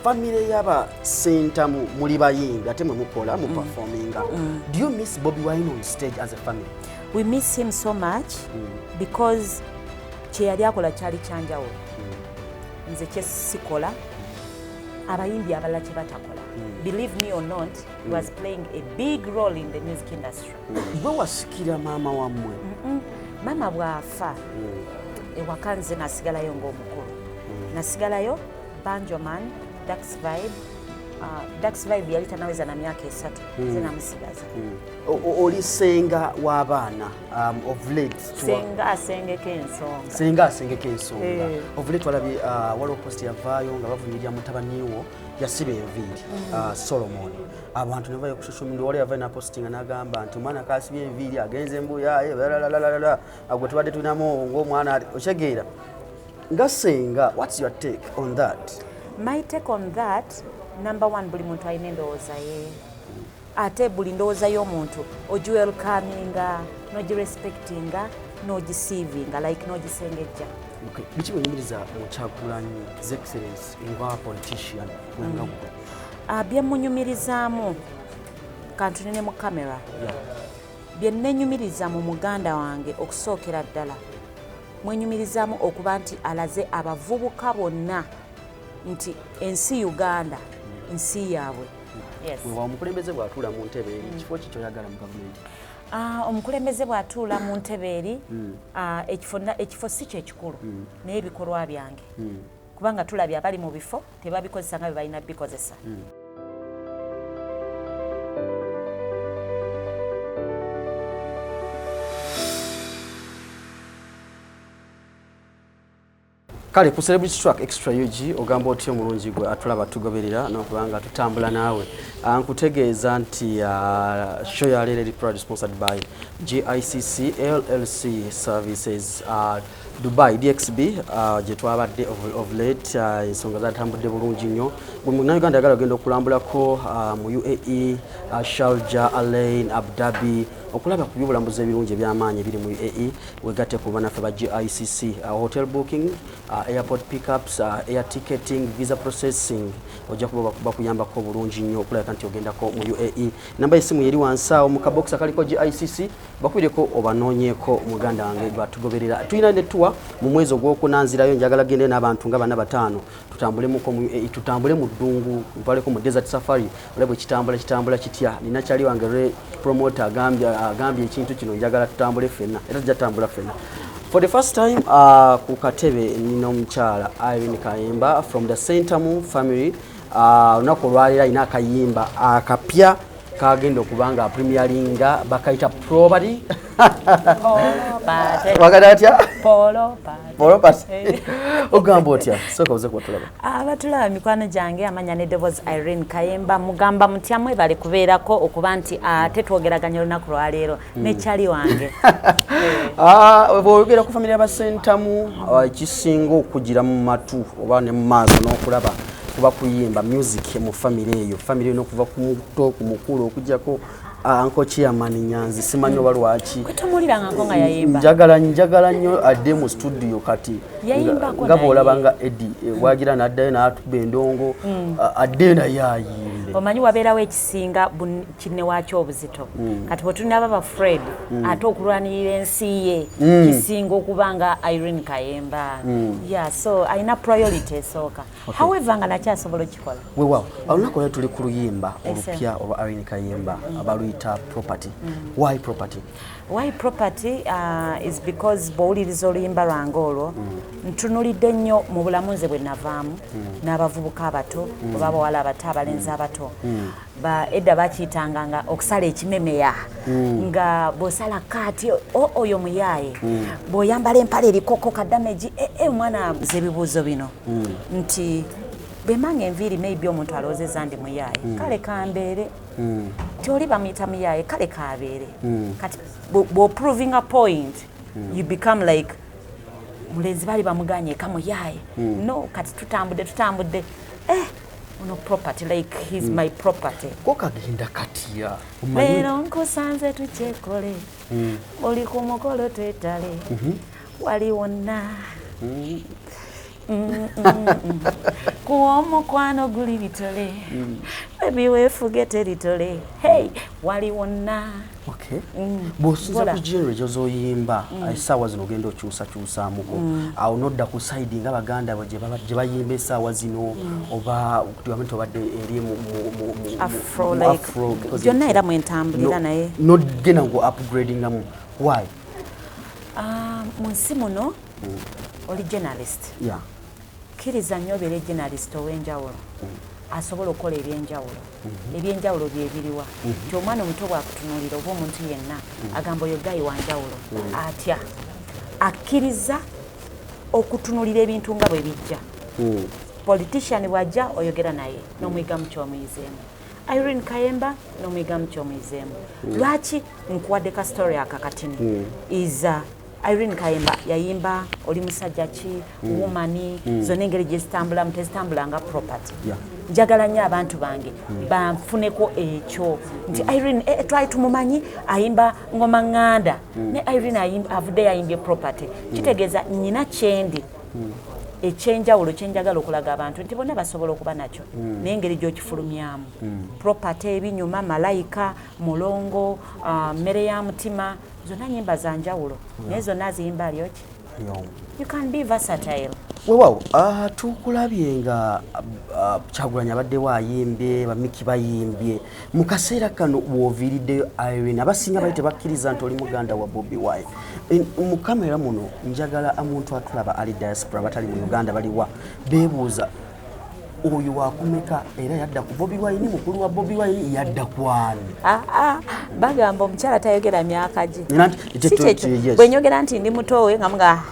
family yaba Sentamu muli bayimbi ate mwe mukola mu performinga. Do you miss Bobi Wine on stage as a family? We miss him so much because kye yali akola kyali kyanjawulo. Nze kye sikola abayimbi abalala kye batakola. Believe me or not, he was playing a big role in the music industry. Bwe wasikira maama wammwe? Maama bwafa ewaka nze nasigalayo ng'omukulu. Nasigalayo Banjoman, Dax Vibe yali tanaweza na myaka 3 nze namusigaza. Oli senga w'abaana of late. Senga asengeka ensonga. Of late walabye waliwo post yavaayo nga bavumirira mutabaniwo yasiba enviiri Solomon. Abantu ne bavayo ku social media wali yavaayo na posting n'agamba nti omwana kaasibye enviiri agenze embuyaye agwe tubadde tulinamu ng'omwana okyegeera. Nga senga, what's your take on that? My take on that, number one, buli muntu alina endowooza ye. Ate buli ndowooza y'omuntu ogiwelcaminga, n'ogirespectinga, n'ogisiivinga, like n'ogisengejja. Okay. Biki wenyumiriza mu Kyagulanyi His Excellency nga politician nga gwe? Bye munyumirizaamu kantunene mu kamera. Bye nnenyumiriza mu muganda wange okusookera ddala. Mwenyumirizaamu okuba nti alaze abavubuka bonna nti ensi Uganda nsi yaabwe. Yes. Wewa omukulembeze bw'atuula mu ntebe eri kifo ki kyoyagala mu gavumenti? Omukulembeze bw'atuula mu ntebe eri ekifo si kyekikulu naye ebikolwa byange. Kubanga tulabye abali mu bifo tebabikozesa nga bwe balina bikozesa. Kale ku Celebrity Track Extra UG ogamba otyo omulungi gwe atulaba tugoberera n'okubanga tutambula naawe. Nkutegeeza nti show ya leero eri proud sponsored by GICC LLC Services Dubai DXB gye twabadde of late ensonga zatambudde bulungi nnyo. Gwe munnayuganda yagala ogenda okulambulako mu UAE, Sharjah, Alain, Abu Dhabi okulaba ku by'obulambuzi ebirungi eby'amaanyi ebiri mu UAE. Wegatte ku bannaffe ba GICC hotel booking, airport pickups, air ticketing, visa processing. Ojja kuba bakuyambako bulungi nnyo okulabika nti ogendako mu UAE. Namba y'essimu yeri wansi awo mu kabox akaliko GICC bakubireko obanoonyeeko muganda wange batugoberera. Tulina ne tuwa mu mwezi ogw'okunanzirayo njagala gende n'abantu nga bana batano tutambulemuko mu UAE, tutambule mu ddungu ntwaleko mu desert safari olabwe kitambula kitya. Nina kyali wange promoter agambye ekintu kino njagala tutambule ffenna era tujja tutambula ffenna. For the first time ku katebe nina omukyala Irene Kayemba from the Sentamu family. Olunaku olwaleero alina akayimba akapya kagenda okubanga premieringa bakayita Property. Wagada atya? Polo Pati. Ogamba otya? Soka uze kubatulaba. Abatulaba mikwano gyange amanya ne Devils Irene Kayemba mugamba mutya mwebale kubeerako okuba nti tetwogeraganya olunaku lwaleero nekyali wange. Bw'oyogera ku family y'Abasentamu ekisinga okugira mu matu oba ne mu maaso n'okulaba kuba kuyimba music mu family eyo. Family eno okuva ku muto ku mukulu okujjako Uncle Chairman Nyanzi simanyi oba lwaki kutumuliranga ngo nga yayimba njagala nnyo adde mu studio kati nga bw'olabanga Eddie wagira n'addayo n'atuba endongo adde na yayimbe omanyi wabeerawo ekisinga kinne waakyo obuzito kati bwe tulina baba Fred ate okulwanirira ensi ye kisinga okubanga Irene Kayemba yeah so alina priority esooka however nga nakyasobola okikola weewaawo olunaku leo tuli ku luyimba olupya olwa Irene Kayemba abalu Property. Why Property? Why Property is because bowuliriza oluyimba lwange olwo ntunulidde nnyo mu bulamu nze bwe navaamu n'abavubuka abato oba abawala abato abalenzi abato edda bakiyitanga nga okusala ekimemeya nga bw'osala kaati oyo muyaaye bw'oyambala empale erikoko kadamagi omwana abuza ebibuuzo bino nti bemanga enviiri maybe omuntu alowoozezza ndi muyaaye kale kambeere Tori bamita miyaye kale kabeere kati bo proving a point you become like mulenzi bali bamuganye kamuyaye no kati tutambudde ono property like he's my property ko kagenda katiya lero nkusanze tukyekole oli ku mukolo twetale wali wonna kuwa omukwano guli bitole baby weefuge teritole hey wali wonna. Okay. Bw'osinza ku genre gy'ozoyimba essaawa zino ogenda okyusakyusaamuko awo nodda ku side ng'Abaganda gye bayimba essaawa zino oba tugambenti obadde eri mu afro gyonna era mwentambulira naye nogenda ngu upgradingamu why? Mu nsi muno oli journalist. Kkiriza nnyo obeere journalist ow'enjawulo asobola okukola ebyenjawulo. Ebyenjawulo bye biriwa nti omwana omuto bw'akutunuulira oba omuntu yenna agamba oyo gayi wa njawulo atya akkiriza okutunuulira ebintu nga bwe bijja. Politician bw'ajja oyogera naye n'omuyigamu ky'omuyizeemu. Irene Kayemba n'omuyigamu ky'omuyizeemu. Lwaki nkuwadde ka story akakatini iza Irene Kayemba yayimba oli musajja ki woman zonna engeri gye zitambulamu tezitambula nga property. Njagala nnyo abantu bange banfuneko ekyo nti Irene twali tumumanyi ayimba ngoma ŋŋanda ne Irene avudde yayimbye property. Kitegeeza nnyina kyendi ekyenjawulo kyenjagala okulaga abantu nti bonna basobola okuba nakyo naye engeri gy'okifulumyamu. Property, ebinyuma, malayika, mulongo, mmere ya mutima zonna nyimba za njawulo naye zonna aziyimba alyoki. You can be versatile. Weewaawo tukulabye nga Kyagulanyi abaddewo ayimbye bamiki bayimbye mu kaseera kano w'oviiriddeyo Irene abasinga bali tebakkiriza nti oli muganda wa Bobi Wine. Mu kamera muno njagala omuntu atulaba ali diaspora batali mu Uganda baliwa beebuuza oyo wakumeka era yadda ku Bobi Wine mukulu wa Bobi Wine yadda kwani? Bagamba omukyala tayogera myaka gi. Yes. Bwe nyogera nti ndi mutowe nga mga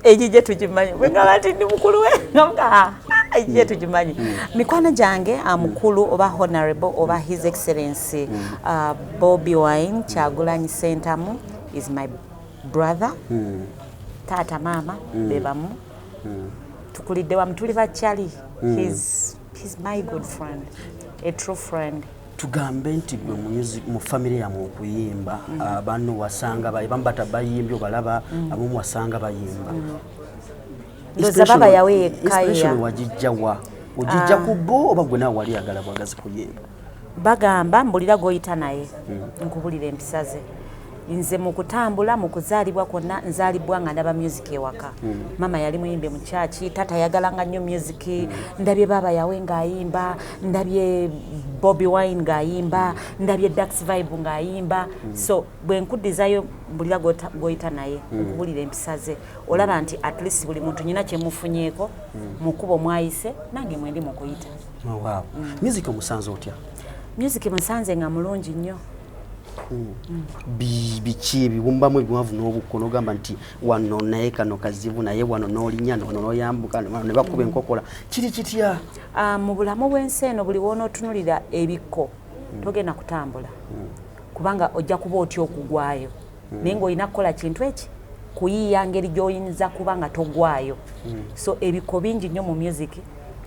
ejije tukimanyi bwe ngaba nti ndi mukulu we nga mga ejije tukimanyi. Mikwano gyange amukulu oba honorable oba his excellency Bobi Wine Kyagulanyi Sentamu is my brother. Taata maama bebamu tukulidde wamu tuli bakyali. He's my good friend, a true friend. Tugambe nti gwe mu family yamu okuyimba banno wasanga bambata bayimbye obalaba abamu wasanga bayimba. Ndoza baba yawe yekaya wajijjawa ojijja ku bo oba gwe nawe wali agala bwagazi kuyimba. Bagamba mbulira goyita naye nkubulira empisa ze. Nze mu kutambula mu kuzaalibwa kwonna nzaalibwa nga ndaba music ewaka. Mama yali muyimbe mu kyaki, tata yagalanga nnyo music. Ndabye baba yawe ng'ayimba, ndabye Bobi Wine ng'ayimba, ndabye Dax Vibe ng'ayimba. So bwe nkuddizayo mbulira goyita naye nkubulira empisa ze. Olaba nti at least buli muntu nyina kye mufunyeeko mu kkubo mwayise nange mwendi mu kuyita. Wow. Music omusanze otya? Music musanze nga mulungi nnyo. Biki ebiwumbamu ebiwavu n'obukono ogamba nti wano naye kano kazibu naye wano n'olinya wano n'oyambuka ne bakuba enkokola kiri kitya? Mu bulamu bw'ensi eno buli w'onootunulira ebikko togenda kutambula kubanga ojja kuba otya okugwayo naye ng'olina kukola kintu eki kuyiiya ngeri gy'oyinza kuba nga togwayo. So ebikko bingi nnyo mu music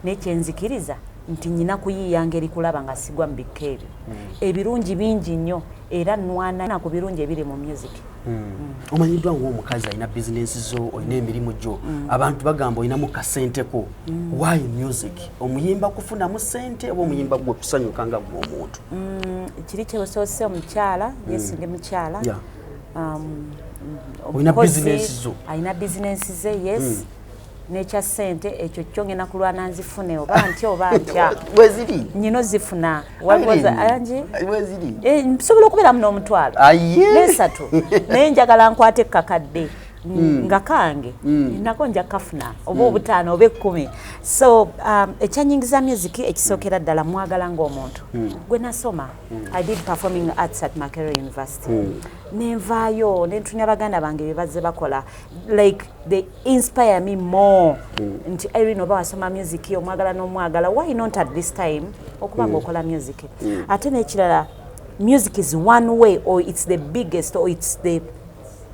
n'ekyenzikiriza nti nyina kuyiiya ngeri kulaba nga sigwa mu bikko ebyo. Ebirungi bingi nnyo era nwana ku birungi ebiri mu music. Omanyiddwa ng'omukazi alina bizinensi zo olina emirimu gyo abantu bagamba olinamu kasenteko. Why music? Omuyimba kufunamu sente oba omuyimba gwe kusanyuka nga gwe omuntu? Kiri kyebusoose omukyala yesinge mukyala olina bizinensi zo? Alina bizinensi ze yes. Nekya sente ekyo kyongena kulwana nzifune oba ntya oba ntya. Weziri? Nyino zifuna. Wagoza anji? Weziri? Nsobola okubeera muno omutwalo. Nesatu. Naye njagala nkwate kakadde. Nga kange. Nako nja kafuna. Oba obutaano oba 10. So ekyanyingiza music ekisookera ddala mwagala ng'omuntu. Gwe nasoma. I did performing arts at Makerere University. Nenvaayo nentunya baganda bange bye bazze bakola like they inspire me more. Nti Irene oba wasoma music omwagala n'omwagala why not at this time okuba ng'okola music. Ate n'ekirala music is one way or it's the biggest or it's the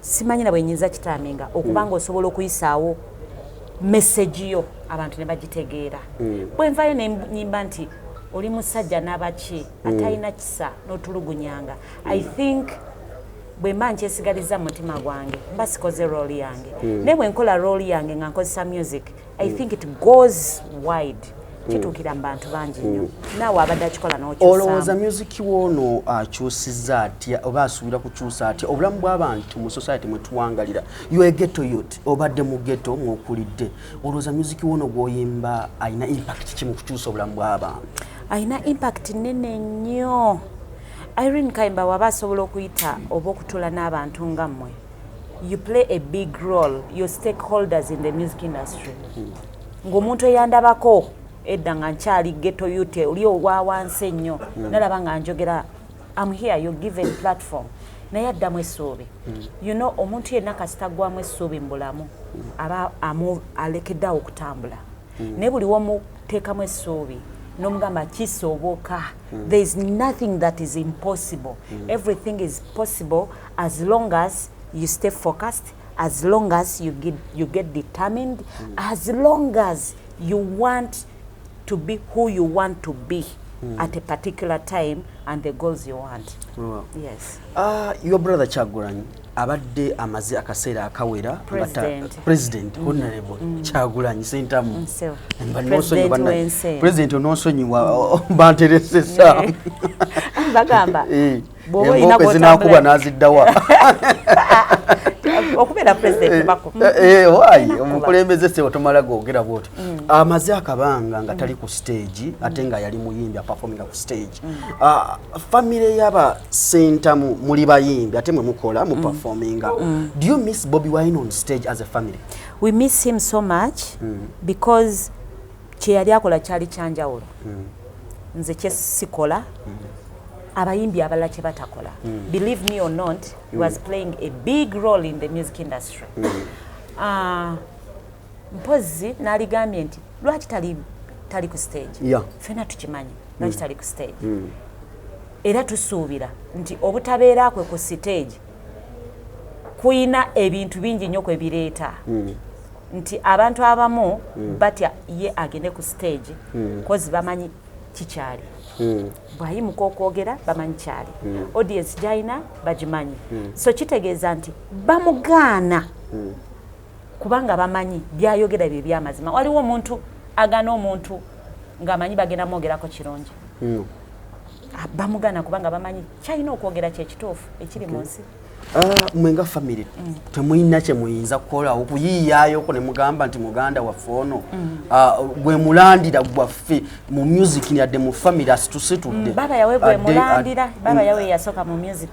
simanyi na bwe nyinza kitaminga okuba ng'osobola okuyisaawo message yo abantu ne bagitegeera. Bwe nvaayo nenyimba nti oli musajja n'abaki atalina kisa n'otulugunyanga. I think bwe mba nkyesigaliza mu mutima gwange mba sikoze role yange naye bwe nkola role yange nga nkozesa music I think it goes wide kituukira mu bantu bangi nnyo naawe abadde akikola n'okyusaamu. Olowooza music woono akyusizza atya oba asuubira kukyusa atya obulamu bw'abantu mu society mwe tuwangalira you a ghetto youth obadde mu ghetto mw'okulidde olowooza music woono gw'oyimba alina impact ki mu kukyusa obulamu bw'abantu? Alina impact nnene nnyo. Irene Kayemba waba asobola okuyita oba okutula n'abantu nga mmwe you play a big role your stakeholders in the music industry ng'omuntu eyandabako edda nga nkyali ghetto youth oli owa wansi ennyo nalaba nga njogera I'm here you're given platform naye addamu essuubi you know omuntu yenna kasitagwamu essuubi mu bulamu aba alekeddeawo okutambula naye buli womuteekamu essuubi n'omugamba kisoboka there is nothing that is impossible everything is possible as long as you stay focused as long as you get determined as long as you want to be who you want to be at a particular time and the goals you want. Wow. Yes. Your brother Kyagulanyi abadde amaze akaseera akawera president honorable Kyagulanyi sentamu president onosonyiwa banteresesa bagamba bobo ina zinakuba naziddawa okubera president bako wayi omukulembeze se otomala googera bwoti amaze akabanga nga tali ku stage ate nga yali muyimbi performing ku stage family yaba sentamu muli bayimbi ate mwe mukola mu performing do you miss Bobi Wine on stage as a family? We miss him so much because kye yali akola kyali kyanjawulo nze kye sikola abayimbi abalala kye batakola believe me or not he was playing a big role in the music industry mpozi naligambye nti lwaki tali ku stage fena tukimanyi lwaki tali ku stage era tusuubira nti obutabeera kwe ku stage kuyina ebintu bingi nnyo kwe bireeta nti abantu abamu batya ye agende ku stage kozi bamanyi kikyali bwayimuka okwogera bamanyi kyali audience jaina bagimanyi so kitegeeza nti bamugaana kubanga bamanyi byayogera bye byamazima waliwo omuntu agana omuntu ng'amanyi bagenda mwogerako kirungi bamugaana kubanga bamanyi kyalina okwogera kyekituufu ekiri mu nsi. Mwenga family temuyina kye muyinza kukola okuyiiyaayo ne mugamba nti muganda waffe ono gwe mulandira gwaffe mu music yadde mu family asitusitudde baba yawe gwe mulandira baba yawe yasoka mu music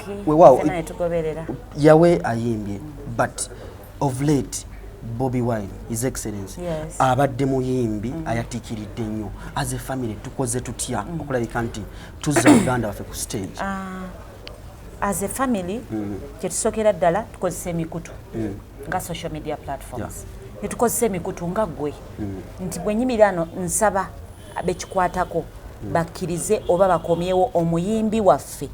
fena etugoberera yawe ayimbye but of late Bobi Wine His Excellency abadde muyimbi ayatikiridde nnyo as a family tukoze tutya okulabika nti tuzza muganda waffe ku stage. As a family, kyetusokera ddala tukozesa emikutu nga social media platforms. Netukozesa emikutu nga ggwe nti bwe nyimirano nsaba abekikwatako bakkirize oba bakomyewo omuyimbi waffe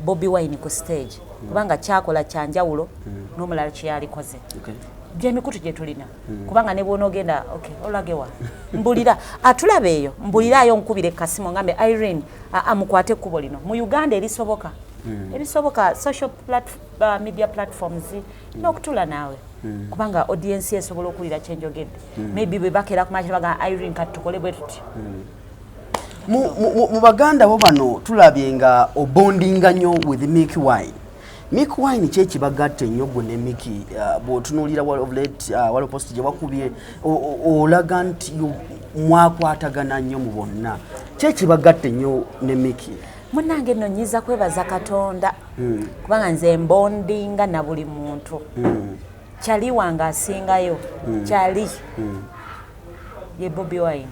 Bobi Wine ku stage kubanga kyakola kyanjawulo n'omulala kyeyalikoze. Gyemikutu gye tulina kubanga ne bw'onoogenda olagewa mbulira atulaba eyo mbuliraayo nkubire kasimu ngambe Irene amukwate ekkubo lino mu Uganda erisoboka ebisoboka social media platforms n'okutula naawe kubanga audience esobola okuwulira kyenjogedde maybe bwe bakeera ku makya baga Irene kati tukole bwe tuti mu baganda bo bano tulabye nga obondinga nnyo with Mick Wine. Mick Wine kyekibagatte nnyo gwe ne Mickey bw'otunuulira waliwo post gye wakubye olaga nti mwakwatagana nnyo mu bonna kyekibagatte nnyo ne Mickey. Munange nno nyiza kwebaza Katonda kubanga nze mbondinga na buli muntu kyali wange asingayo kyali ye Bobi Wine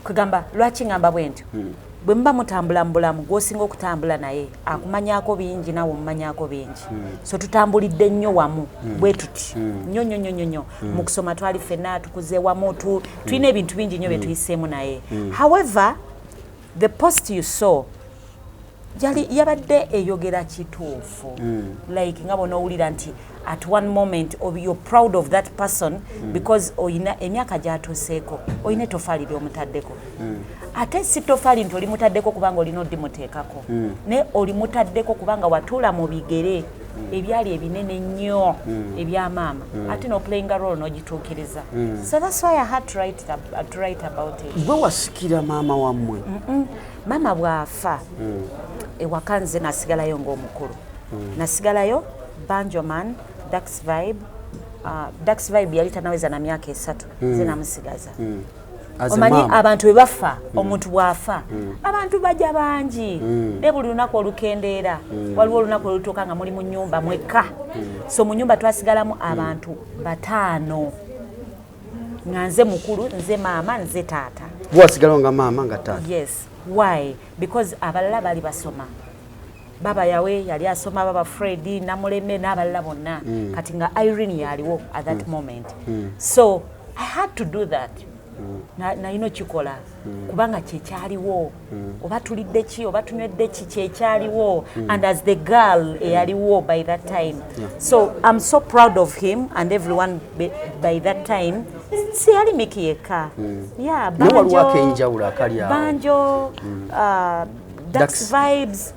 kugamba lwaki ngamba bwentyo bwe mba mutambula mbulamu gwosinga okutambula naye akumanyako bingi nawe omumanyako bingi so tutambulidde nnyo wamu bwe tuti nnyo mu kusoma twali ffenna tukuze wamu tulina ebintu bingi nnyo bye tuyiseemu naye however the post you saw yabadde eyogera kituufu like nga bonowulira nti at one moment or you're proud of that person because oyina emyaka gyatuuseeko oyina etoffaali ly'omutaddeko ate si toffaali nti olimutaddeko kubanga olina oddimuteekako ne olimutaddeko kubanga watuula mu bigere ebyali ebinene nnyo ebya maama ate playing a role n'ogituukiriza so that's why I had to write about it. Bwe wasikira maama wammwe? Maama bw'afa ewaka nze nasigalayo ng'omukulu nasigalayo Banjoman, Dax Vibe yali tanaweza na myaka 3 ze namusigaza omanyi abantu bwe bafa omuntu bw'afa abantu bajja bangi ne buli lunaku olukendeera waliwo olunaku olutuuka nga muli mu nnyumba mwekka so mu nnyumba twasigalamu abantu 5 nga nze mukulu nze maama nze taata bwasigalawo nga maama nga taata yes why because abalala bali basoma baba yawe yali asoma baba Freddy namuleme n'abalala bonna kati nga Irene yaliwo at that moment so I had to do that na ino kikola kubanga kyekyaliwo oba tulidde ki oba tunywedde ki kyekyaliwo and as the girl eyaliwo by that time so I'm so proud of him and everyone by that time siyali Miki yekka Banjo Dax Vibes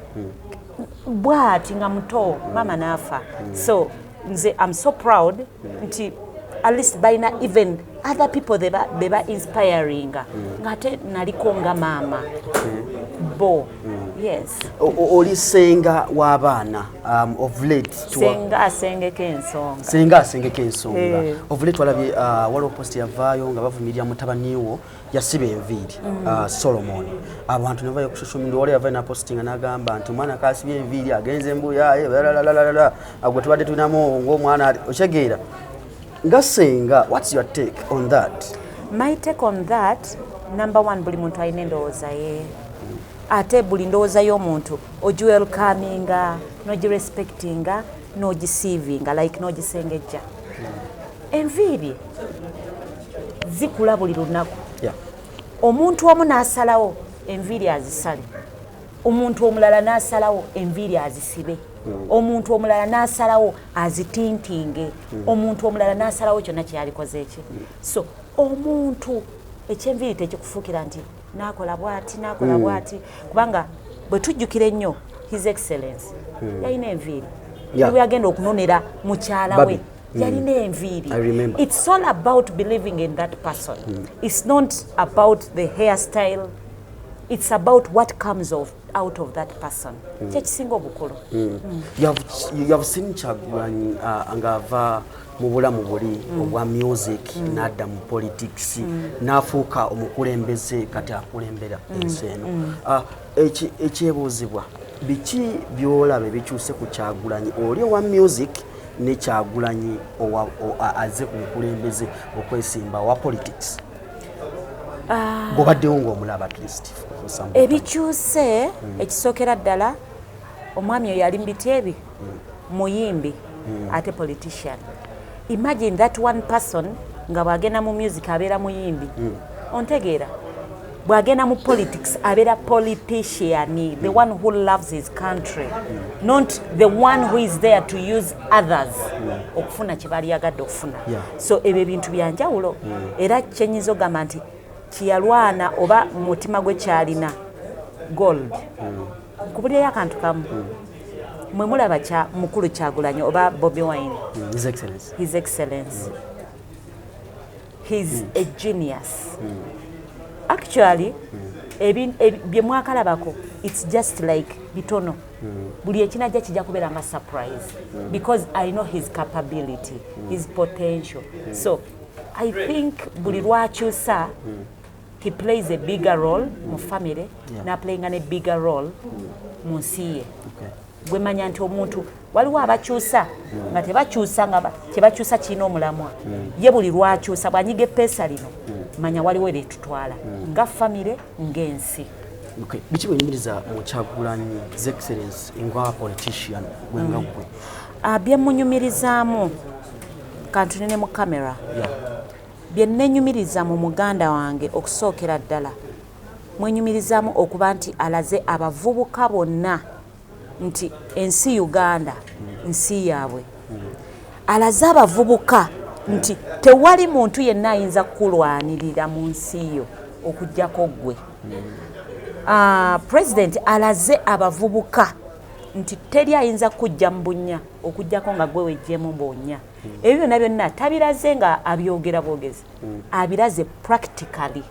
bwati nga muto mama nafa so nze I'm so proud nti at least baina even other people they were inspiring ngate naliko nga mama bo yes olisenga w'abaana of late senga asengeke ensonga of late walabye waliwo post yavaayo nga bavumirira mutabaniwo yasiba enviiri Solomon abantu ne bayo ku social media wali yavaayo na posting n'agamba nti omwana kasibye enviiri agenze embuya agwe tubadde tulinamu ng'omwana okyegeera nga senga what's your take on that? My take on that number one buli muntu alina endowooza ye ate buli ndowooza y'omuntu ogiwelcaminga n'ogirespectinga n'ogisiivinga like n'ogisengejja enviiri zikula buli lunaku omuntu omu n'asalawo enviiri azisale omuntu omulala n'asalawo enviiri azisibe omuntu omulala n'asalawo azitintinge omuntu omulala n'asalawo kyonna kyalikoze eki so omuntu ekyenviiri tekikufuukira nti nakola bwati kubanga bwe tujjukira ennyo his excellence yalina enviiri bwe yagenda okunonera mukyala we yalina enviiri it's all about believing in that person it's not about the hairstyle it's about what comes out of that person kyekisinga obukulu you have seen Kyagulanyi ng'ava mu bulamu buli obwa music n'adda mu politics n'afuuka omukulembeze kati akulembera ensi eno ekyebuuzibwa biki by'olaba bikyuse ku Kyagulanyi oli owa music ne Kyagulanyi aze ku mukulembeze okwesimba owa politics gobaddewo ng'omulaba at least ebikyuse ekisookera ddala omwami oyo yali mbityebi muyimbi ate politician imagine that one person nga bw'agenda mu music abeera muyimbi ontegeera bw'agenda mu politics abeera politician the one who loves his country not the one who is there to use others okufuna kye bali yagadde okufuna so ebyo ebintu byanjawulo era kyenyiza ogamba nti kiyalwana oba mutima gwe kyalina gold kubulirayo akantu kamu mwe mulaba kya mukulu Kyagulanyi oba Bobi Wine his excellence he's a genius actually bye mwakalabako it's just like bitono buli ekinajja kijja kubeera nga surprise because I know his capability his potential so I think buli lwakyusa he plays a bigger role mu family na playing a bigger role mu nsi ye gwe manya nti omuntu waliwo abakyusa nga tebakyusa kirina omulamwa ye buli lwakyusa bwanyiga epeesa lino manya waliwo eritutwala nga family ng'ensi biki bwenyumiriza mu Kyagulanyi his excellence nga politician gwenga gwe bye munyumirizaamu kantunene mu kamera bye nenyumiriza mu muganda wange okusookera ddala mwenyumirizaamu okuba nti alaze abavubuka bonna nti ensi Uganda nsi yaabwe alaze abavubuka nti tewali muntu yenna ayinza kulwanirira mu nsi yo okujjako gwe. President alaze abavubuka nti teri ayinza kujja mu bunnya okujjako nga gwe wejjemu mbonya. Ebyo byonna byonna tabiraze nga abyogera bwogezi, abiraze practically.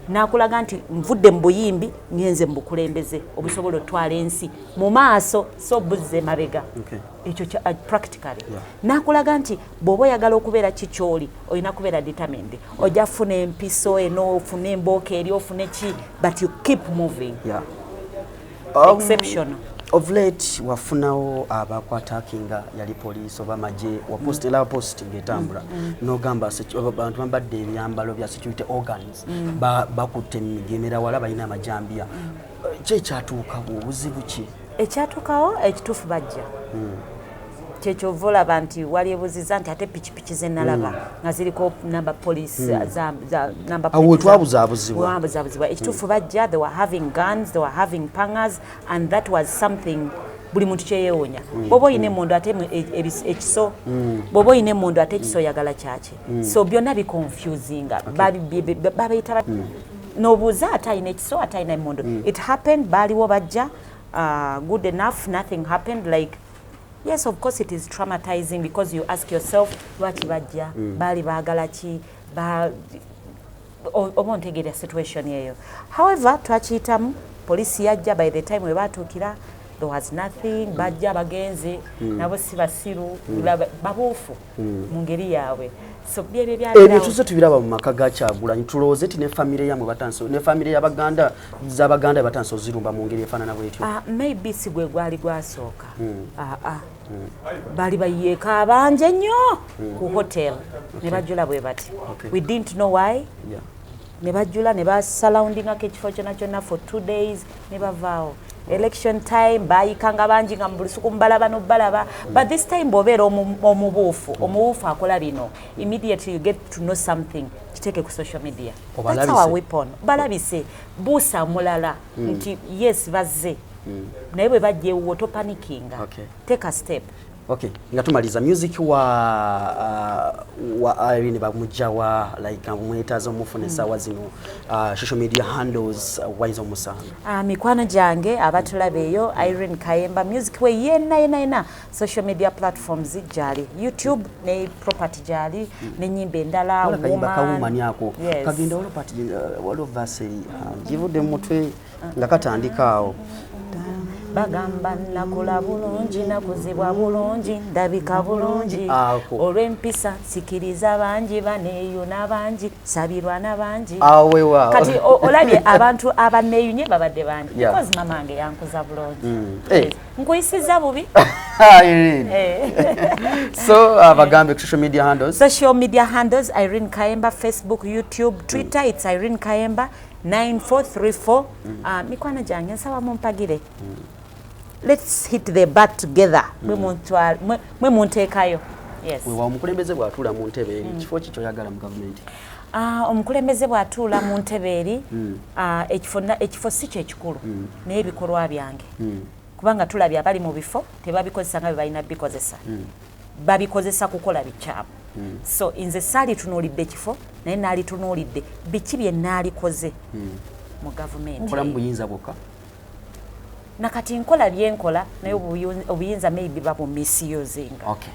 Nakulaga nti nvudde mu buyimbi ngenze mu bukulembeze obusobola otwala ensi mu maaso so buzze mabega. Ekyo practically. Nakulaga nti bw'oba oyagala okubeera kikyoli olina kubeera determined. Ojja funa empiso eno ofune embooka eri ofune ki but you keep moving. Exceptional. Of late wafunawo abakwatakinga yali police oba maje wapostela posting etambula nogamba abantu bambadde ebyambalo bya security organs bakutte migemera wala balina amajambia kye kyatuukawo obuzibu ki ekyatuukawo ekituufu bajja kyekyo volaba nti wali ebuziza nti ate pikipiki ze nalaba nga ziriko number police za number police twabuzabuzibwa ekituufu bajja they were having guns, they were having pangas, and that was something buli muntu kyeyewoonya. Bw'oba oyina emmundu ate ekiso bw'oba oyina emmundu ate ekiso oyagala kyaki, so byonna biconfusinga babayita n'obuuza ate ayina ekiso ate ayina emmundu. It happened, baaliwo bajja, good enough, nothing happened. Like, yes, of course it is traumatizing because you ask yourself lwaki bajja baali baagala ki oba ontegeera situation yeyo. However, twakiyitamu police yajja, by the time we batuukira there was nothing. Bajja bagenze nabo si basiru babuufu mu ngeri yaabwe. So byebyo byali tuze tubiraba mu maka ga Kyagulanyi tulowooze ti ne family yamwe batanso ne family y'Abaganda z'Abaganda batanso zirumba mu ngeri efaanana bwetyo. Maybe si gwe gwali gwasooka. Bali bayeeka abanje nnyo ku hotel ne bajjula bwe bati. We didn't know why. Ne bajjula ne basurroundingako ekifo kyonna kyonna for 2 days ne bavaawo. Election time bayikanga bangi nga mbulusuku mbalaba n'obalaba, but this time bw'obeera omubuufu akola bino, immediately you get to know something, kiteeke ku social media. That's our weapon. Balabise buusa mulala nti yes bazze naye bwe bajja ewuwo topanikinga. Take a step. Okay, nga tumaliza music wa Irene bamujjawa like mwetazo mufune sawa zino social media handles waizo musanga. Mikwano jange abatulabeyo Irene Kayemba music we yena social media platforms jali YouTube ne property jali ne nyimbe ndala woman yako kagenda olo party walo vase jivude mutwe ngakatandikao bagamba nakola bulungi nakuzibwa bulungi ndabika bulungi olw'empisa sikiriza bangi baneeyo n'abangi sabirwa n'abangi kati olabye abantu abaneeyunye babadde bangi because mamange yankuza bulungi nkuyisiza bubi. So bagambe social media handles Irene Kayemba, Facebook, YouTube, Twitter it's Irene Kayemba 9434. Mikwana jange nsaba mumpagire. Let's hit the bat together. Mwe munteekayo. Yes. Wa omukulembeze bw'atuula mu ntebe eri kifo kikyo yagala mu government. Omukulembeze bw'atuula mu ntebe eri ekifo si kyo ekikulu naye ebikolwa byange. Kubanga tulabye abali mu bifo tebabikozesa nga bwe balina bikozesa. Babikozesa kukola bikyamu. So nze saali tunuulidde ekifo naye naali tunuulidde biki bye naalikoze mu government. Nkola mu buyinza bwokka. Nakati nkola byenkola naye obuyinza maybe babu misusing. Okay.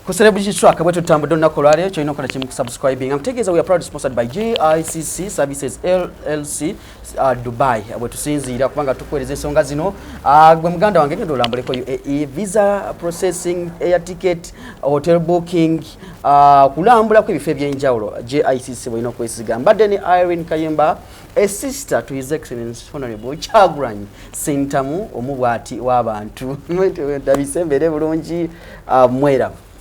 Ku celebrity track bwe tutambudde olunaku lwaleero kyolina okukola kimu kusubscribing. Amutegeeza we are proud sponsored by GICC Services LLC Dubai. Bwe tusinziira kubanga tukuweereza ensonga zino gwe muganda wange genda olambuleko UAE visa processing, air ticket, hotel booking, kulambulako ebifo ebyenjawulo GICC bwolina okwesiga. Mbadde ne Irene Kayemba, a sister to His Excellency Honorable Kyagulanyi Ssentamu omubwati w'abantu. Ndabise mbere bulungi mweravu.